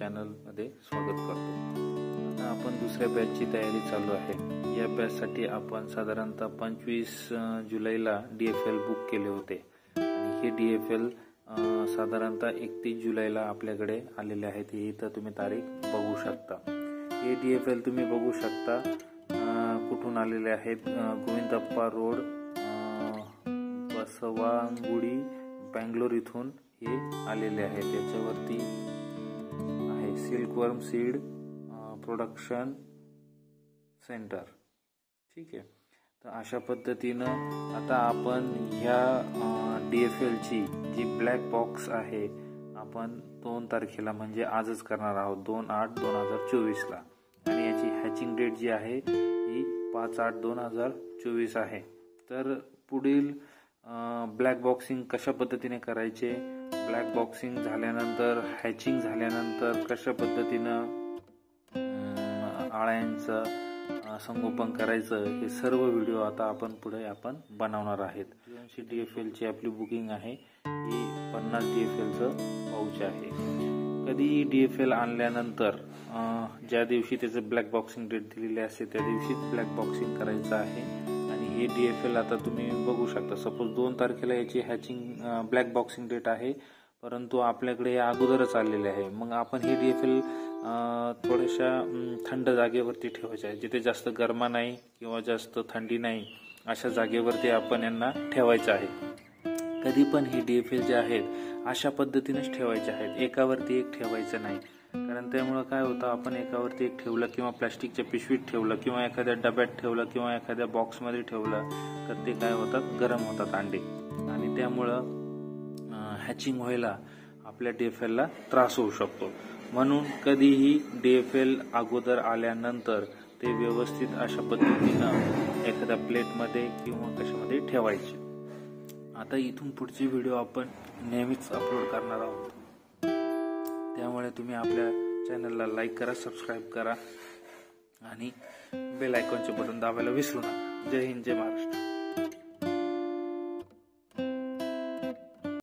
चॅनलमध्ये स्वागत करतो। आता आपण दुसऱ्या बॅचची तयारी चालू आहे। या बॅचसाठी आपण साधारणतः 25 जुलैला DFL बुक केले होते आणि हे DFL साधारणतः 31 जुलैला आपल्याकडे आलेले आहेत। हे इथं तुम्ही तारीख बघू शकता। हे DFL तुम्ही बघू शकता कुठून आलेले आहेत। गोविंदप्पा रोड, बसवांगुडी, बेंगलोर इथून हे आलेले आहेत। याच्यावरती आहे सिल्कवर्म सीड प्रोडक्शन सेंटर। ठीक आहे, तर अशा पद्धतीनं आता आपण ह्या DFL ची जी ब्लॅक बॉक्स आहे आपण 2 तारखेला म्हणजे आजच करणार आहोत, 2/8/2024 ला, आणि याची हॅचिंग डेट जी आहे ही 5/8/2024 आहे। तर पुढील ब्लॅक बॉक्सिंग कशा पद्धतीने करायचे, ब्लॅक बॉक्सिंग झाल्यानंतर हॅचिंग झाल्यानंतर कशा पद्धतीनं आळ्यांचं संगोपन करायचं, हे सर्व व्हिडिओ आता आपण पुढे बनवणार आहेत। DFL ची आपली बुकिंग आहे, ही 50 DFL चं पाऊच आहे। कधी DFL आणल्यानंतर ज्या दिवशी त्याचं ब्लॅक बॉक्सिंग डेट दिलेली असते त्या दिवशीच ब्लॅक बॉक्सिंग करायचं आहे। आणि हे DFL आता तुम्ही बघू शकता, सपोज 2 तारखेला याची हॅचिंग ब्लॅक बॉक्सिंग डेट आहे, परंतु आपल्याकडे हे अगोदरच आलेले आहे। मग आपण हे DFL थोड्याशा थंड जागेवरती ठेवायचे आहे, जिथे जास्त गरमा नाही किंवा जास्त थंडी नाही अशा जागेवरती आपण यांना ठेवायचं आहे। कधी पण हे DFL जे आहेत अशा पद्धतीनेच ठेवायचे आहेत, एकावरती एक ठेवायचं नाही। कारण त्यामुळे काय होतं, आपण एकावरती एक ठेवलं किंवा प्लास्टिकच्या पिशवीत ठेवलं किंवा एखाद्या डब्यात ठेवलं किंवा एखाद्या बॉक्समध्ये ठेवलं तर ते काय होतात, गरम होतात अंडे, आणि त्यामुळं हॅचिंग व्हायला आपल्या DFL ला त्रास होऊ शकतो। म्हणून कधीही DFL अगोदर आल्यानंतर ते व्यवस्थित अशा पद्धतीनं एखाद्या प्लेटमध्ये किंवा कशामध्ये ठेवायचे। आता इथून पुढचे व्हिडिओ आपण नेहमीच अपलोड करणार आहोत, त्यामुळे तुम्ही आपल्या चॅनलला लाईक करा, सबस्क्राईब करा आणि बेल आयकॉनचे बटन दाबायला विसरू नका। जय हिंद, जय महाराष्ट्र।